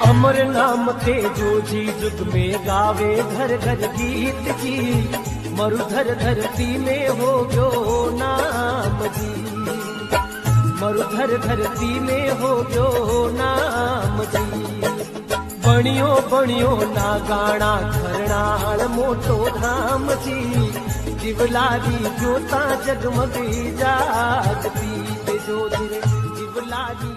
अमर नाम ते जो जी जुग में गावे घर घर गीत जी, मरुधर धरती में हो गयो नाम जी, मरुधर धरती में हो गयो नाम जी। बणियो बणियो ना गाना घरनाल मोटो धाम जी, दिवलारी जोता जगमगी जागती ते जो दिवलारी